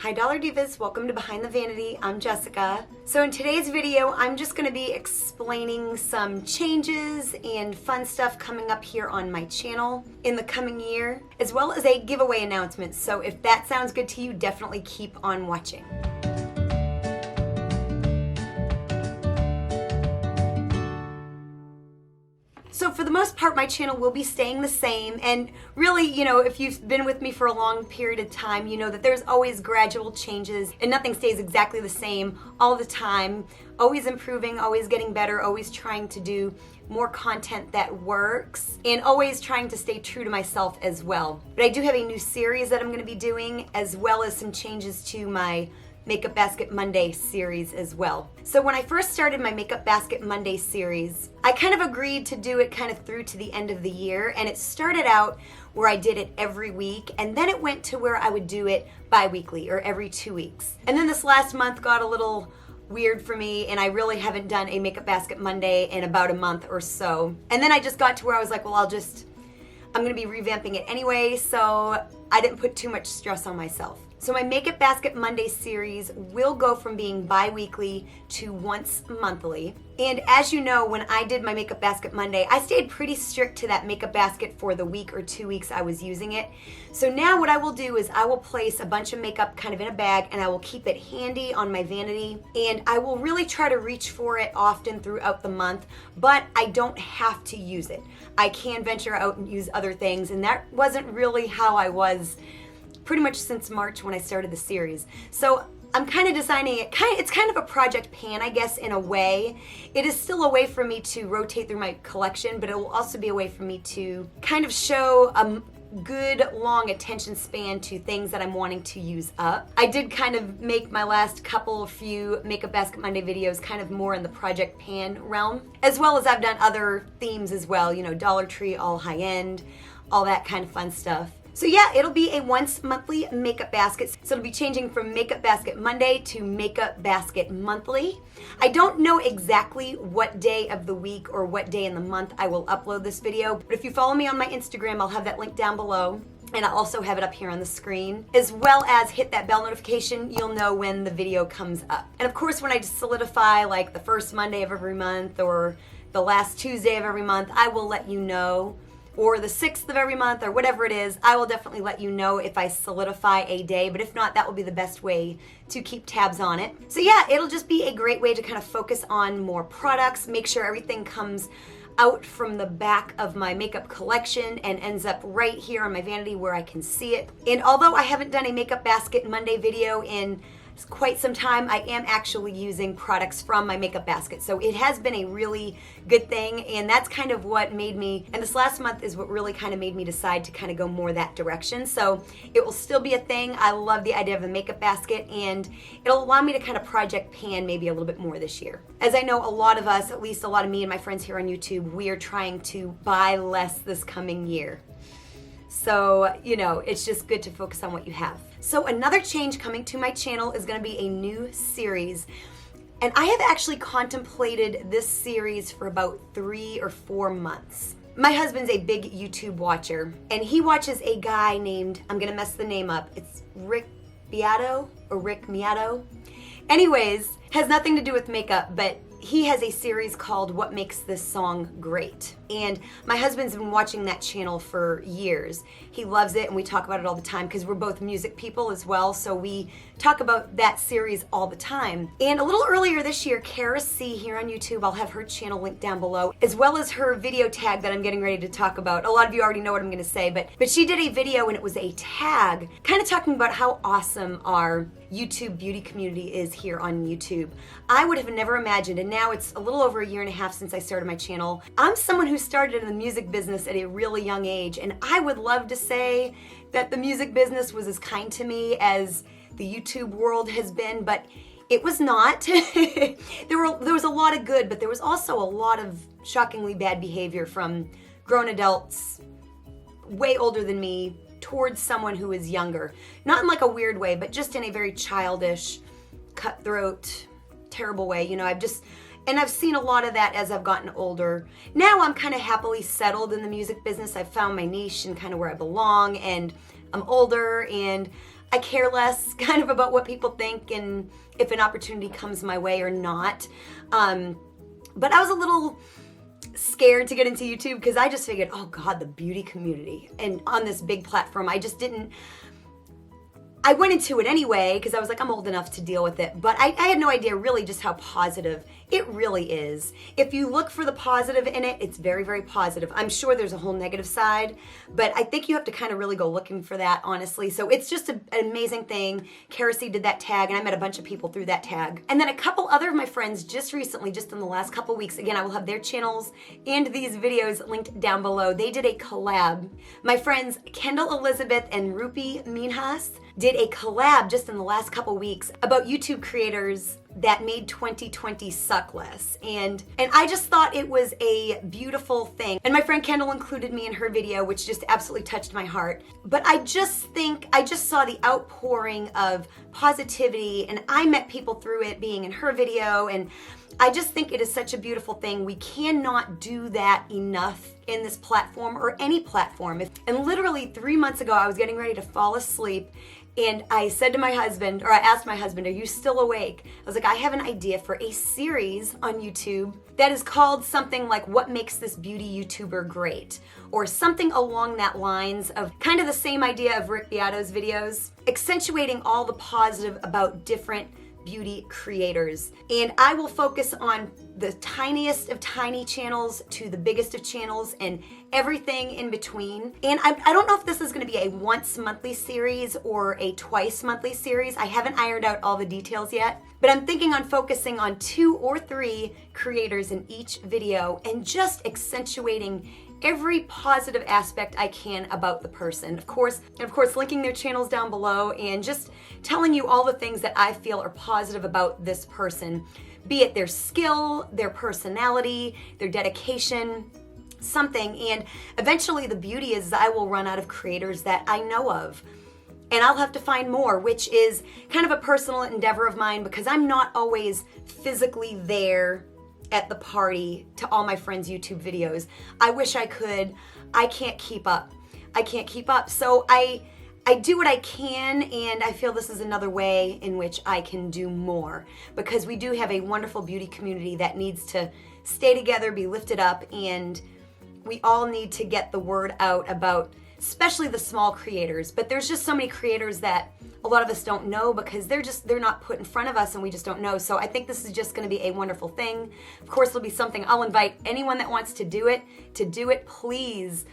Hi Dollar Divas, welcome to Behind the Vanity. I'm Jessica. So in today's video, I'm just going to be explaining some changes and fun stuff coming up here on my channel in the coming year, as well as a giveaway announcement. So if that sounds good to you, definitely keep on watching. So for the most part, my channel will be staying the same, and really, if you've been with me for a long period of time, you know that there's always gradual changes and nothing stays exactly the same all the time. Always improving, always getting better, always trying to do more content that works, and always trying to stay true to myself as well. But I do have a new series that I'm going to be doing, as well as some changes to my Makeup Basket Monday series as well. So when I first started my Makeup Basket Monday series, I kind of agreed to do it kind of through to the end of the year, and it started out where I did it every week, and then it went to where I would do it bi-weekly or every 2 weeks. And then this last month got a little weird for me, and I really haven't done a Makeup Basket Monday in about a month or so. And then I just got to where I was like, well, I'm gonna be revamping it anyway, so I didn't put too much stress on myself. So my Makeup Basket Monday series will go from being bi-weekly to once monthly. And as you know, when I did my Makeup Basket Monday, I stayed pretty strict to that makeup basket for the week or 2 weeks I was using it. So now what I will do is I will place a bunch of makeup kind of in a bag, and I will keep it handy on my vanity, and I will really try to reach for it often throughout the month, but I don't have to use it. I can venture out and use other things, and that wasn't really how I was pretty much since March when I started the series. So I'm kind of designing it, it's kind of a project pan, I guess, in a way. It is still a way for me to rotate through my collection, but it will also be a way for me to kind of show a good long attention span to things that I'm wanting to use up. I did kind of make my last few Makeup Basket Monday videos kind of more in the project pan realm, as well as I've done other themes as well, Dollar Tree, all high end, all that kind of fun stuff. So yeah, it'll be a once monthly makeup basket. So it'll be changing from Makeup Basket Monday to Makeup Basket Monthly. I don't know exactly what day of the week or what day in the month I will upload this video, but if you follow me on my Instagram, I'll have that link down below. And I'll also have it up here on the screen, as well as hit that bell notification. You'll know when the video comes up. And of course, when I solidify like the first Monday of every month or the last Tuesday of every month, I will let you know, or the 6th of every month, or whatever it is. I will definitely let you know if I solidify a day, but if not, that will be the best way to keep tabs on it. So yeah, it'll just be a great way to kind of focus on more products, make sure everything comes out from the back of my makeup collection and ends up right here on my vanity where I can see it. And although I haven't done a Makeup Basket Monday video in quite some time, I am actually using products from my makeup basket. So it has been a really good thing, and that's kind of what made me, and this last month is what really kind of made me decide to kind of go more that direction. So it will still be a thing. I love the idea of a makeup basket, and it'll allow me to kind of project pan maybe a little bit more this year. As I know, a lot of us, at least a lot of me and my friends here on YouTube, we are trying to buy less this coming year. So, it's just good to focus on what you have. So another change coming to my channel is going to be a new series. And I have actually contemplated this series for about 3 or 4 months. My husband's a big YouTube watcher, and he watches a guy named, I'm going to mess the name up, it's Rick Beato or Rick Miato. Anyways, has nothing to do with makeup, but he has a series called What Makes This Song Great. And my husband's been watching that channel for years. He loves it, and we talk about it all the time because we're both music people as well, so we talk about that series all the time. And a little earlier this year, Kara C here on YouTube, I'll have her channel linked down below, as well as her video tag that I'm getting ready to talk about. A lot of you already know what I'm gonna say, but she did a video, and it was a tag kind of talking about how awesome our YouTube beauty community is here on YouTube. I would have never imagined, and now it's a little over 1.5 years since I started my channel. I'm someone who started in the music business at a really young age, and I would love to say that the music business was as kind to me as the YouTube world has been, but it was not. There was a lot of good, but there was also a lot of shockingly bad behavior from grown adults way older than me towards someone who is younger. Not in like a weird way, but just in a very childish, cutthroat, terrible way. I've seen a lot of that as I've gotten older. Now I'm kind of happily settled in the music business. I've found my niche and kind of where I belong, and I'm older, and I care less kind of about what people think and if an opportunity comes my way or not. But I was a little scared to get into YouTube because I just figured, oh God, the beauty community. And on this big platform, I went into it anyway because I was like, I'm old enough to deal with it. But I had no idea really just how positive it really is. If you look for the positive in it, it's very, very positive. I'm sure there's a whole negative side, but I think you have to kind of really go looking for that, honestly. So it's just an amazing thing. Kerosene did that tag, and I met a bunch of people through that tag. And then a couple other of my friends just recently, just in the last couple weeks, again, I will have their channels and these videos linked down below. They did a collab. My friends KENDALL ELIZABETH and RUPY MINHAS did a collab just in the last couple weeks about YouTube creators that made 2020 suck less. And I just thought it was a beautiful thing. And my friend Kendall included me in her video, which just absolutely touched my heart. But I just saw the outpouring of positivity, and I met people through it being in her video, and I just think it is such a beautiful thing. We cannot do that enough in this platform or any platform. And literally 3 months ago, I was getting ready to fall asleep, and I said to my husband, or I asked my husband, are you still awake? I was like, I have an idea for a series on YouTube that is called something like What Makes This Beauty YouTuber Great? Or something along that lines of kind of the same idea of Rick Beato's videos, accentuating all the positive about different beauty creators. And I will focus on the tiniest of tiny channels to the biggest of channels and everything in between. And I don't know if this is going to be a once monthly series or a twice monthly series. I haven't ironed out all the details yet, but I'm thinking on focusing on 2 or 3 creators in each video and just accentuating every positive aspect I can about the person. Of course, linking their channels down below and just telling you all the things that I feel are positive about this person, be it their skill, their personality, their dedication, something. And eventually the beauty is I will run out of creators that I know of, and I'll have to find more, which is kind of a personal endeavor of mine because I'm not always physically there at the party to all my friends' YouTube videos. I wish I could. I can't keep up. So I do what I can, and I feel this is another way in which I can do more because we do have a wonderful beauty community that needs to stay together, be lifted up, and we all need to get the word out about especially the small creators. But there's just so many creators that a lot of us don't know because they're not put in front of us and we just don't know. So I think this is just going to be a wonderful thing. Of course, it'll be something I'll invite anyone that wants to do it. Please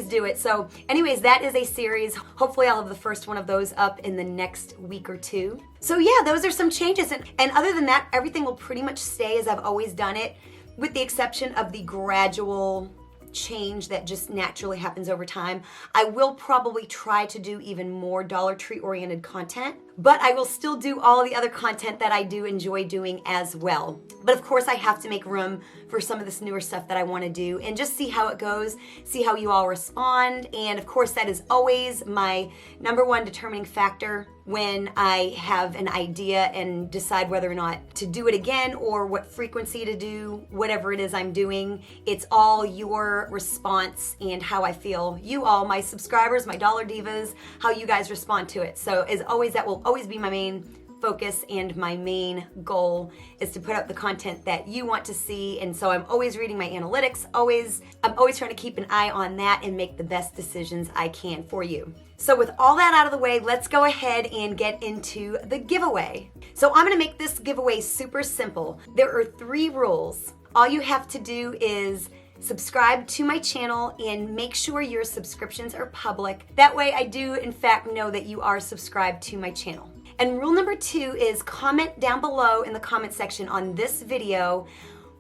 do it. So anyways, that is a series. Hopefully I'll have the first one of those up in the next week or 2. So yeah, those are some changes. And other than that, everything will pretty much stay as I've always done it, with the exception of the gradual change that just naturally happens over time. I will probably try to do even more Dollar Tree oriented content, but I will still do all the other content that I do enjoy doing as well. But of course I have to make room for some of this newer stuff that I want to do and just see how it goes, see how you all respond. And of course that is always my #1 determining factor when I have an idea and decide whether or not to do it again or what frequency to do whatever it is I'm doing. It's all your response and how I feel. You all, my subscribers, my Dollar Divas, how you guys respond to it. So as always, that will always be my main focus, and my main goal is to put out the content that you want to see. And so I'm always reading my analytics, I'm always trying to keep an eye on that and make the best decisions I can for you. So with all that out of the way, let's go ahead and get into the giveaway. So I'm gonna make this giveaway super simple. There are 3 rules. All you have to do is subscribe to my channel and make sure your subscriptions are public. That way I do in fact know that you are subscribed to my channel. And rule number 2 is comment down below in the comment section on this video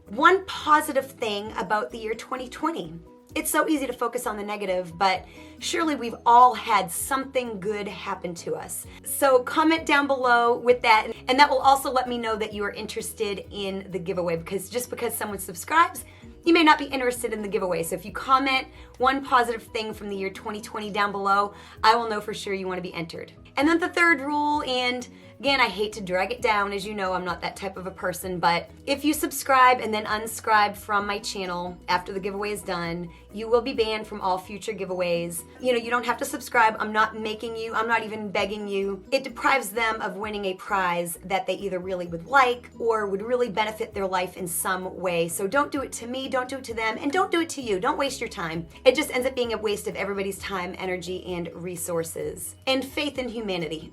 one positive thing about the year 2020. It's so easy to focus on the negative, but surely we've all had something good happen to us. So comment down below with that, and that will also let me know that you are interested in the giveaway, because just because someone subscribes, you may not be interested in the giveaway. So if you comment one positive thing from the year 2020 down below, I will know for sure you want to be entered. And then the 3rd rule, and Again, I hate to drag it down. As you know, I'm not that type of a person, but if you subscribe and then unsubscribe from my channel after the giveaway is done, you will be banned from all future giveaways. You know, you don't have to subscribe. I'm not making you, I'm not even begging you. It deprives them of winning a prize that they either really would like or would really benefit their life in some way. So don't do it to me, don't do it to them, and don't do it to you. Don't waste your time. It just ends up being a waste of everybody's time, energy, and resources. And faith in humanity.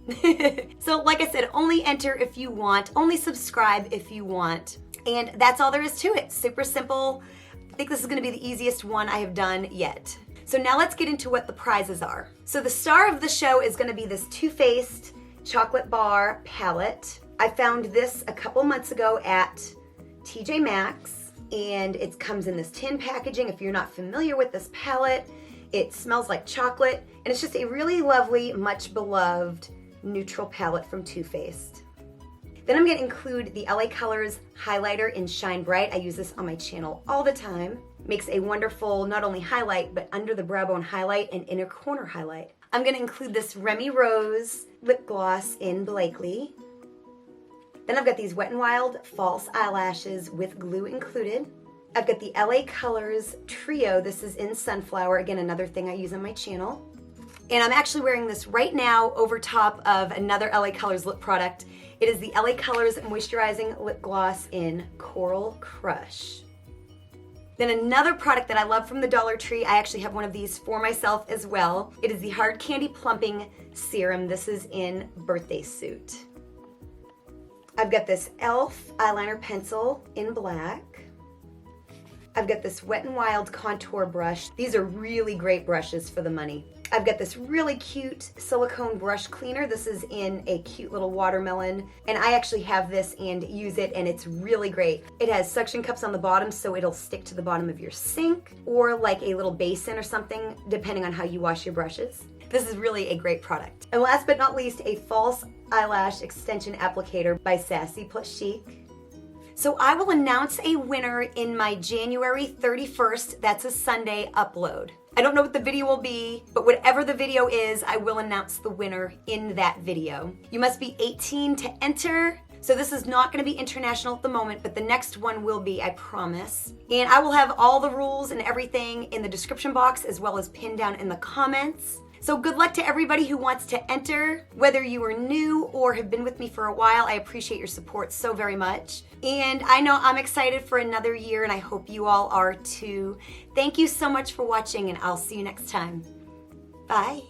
So like I said, only enter if you want, only subscribe if you want. And that's all there is to it. Super simple. I think this is gonna be the easiest one I have done yet. So now let's get into what the prizes are. So the star of the show is gonna be this Too Faced chocolate bar palette. I found this a couple months ago at TJ Maxx, and it comes in this tin packaging. If you're not familiar with this palette, it smells like chocolate, and it's just a really lovely, much beloved neutral palette from Too Faced. Then I'm gonna include the LA Colors highlighter in Shine Bright. I use this on my channel all the time. Makes a wonderful, not only highlight, but under the brow bone highlight and inner corner highlight. I'm gonna include this Remy Rose lip gloss in Blakely. Then I've got these Wet n Wild false eyelashes with glue included. I've got the LA Colors Trio. This is in Sunflower. Again, another thing I use on my channel. And I'm actually wearing this right now over top of another LA Colors lip product. It is the LA Colors Moisturizing Lip Gloss in Coral Crush. Then another product that I love from the Dollar Tree, I actually have one of these for myself as well. It is the Hard Candy Plumping Serum. This is in Birthday Suit. I've got this e.l.f. eyeliner pencil in black. I've got this Wet n Wild contour brush. These are really great brushes for the money. I've got this really cute silicone brush cleaner. This is in a cute little watermelon, and I actually have this and use it, and it's really great. It has suction cups on the bottom, so it'll stick to the bottom of your sink or like a little basin or something, depending on how you wash your brushes. This is really a great product. And last but not least, a false eyelash extension applicator by Sassy Plus Chic. So I will announce a winner in my January 31st, that's a Sunday, upload. I don't know what the video will be, but whatever the video is, I will announce the winner in that video. You must be 18 to enter. So this is not gonna be international at the moment, but the next one will be, I promise. And I will have all the rules and everything in the description box as well as pinned down in the comments. So good luck to everybody who wants to enter. Whether you are new or have been with me for a while, I appreciate your support so very much. And I know I'm excited for another year, and I hope you all are too. Thank you so much for watching, and I'll see you next time. Bye.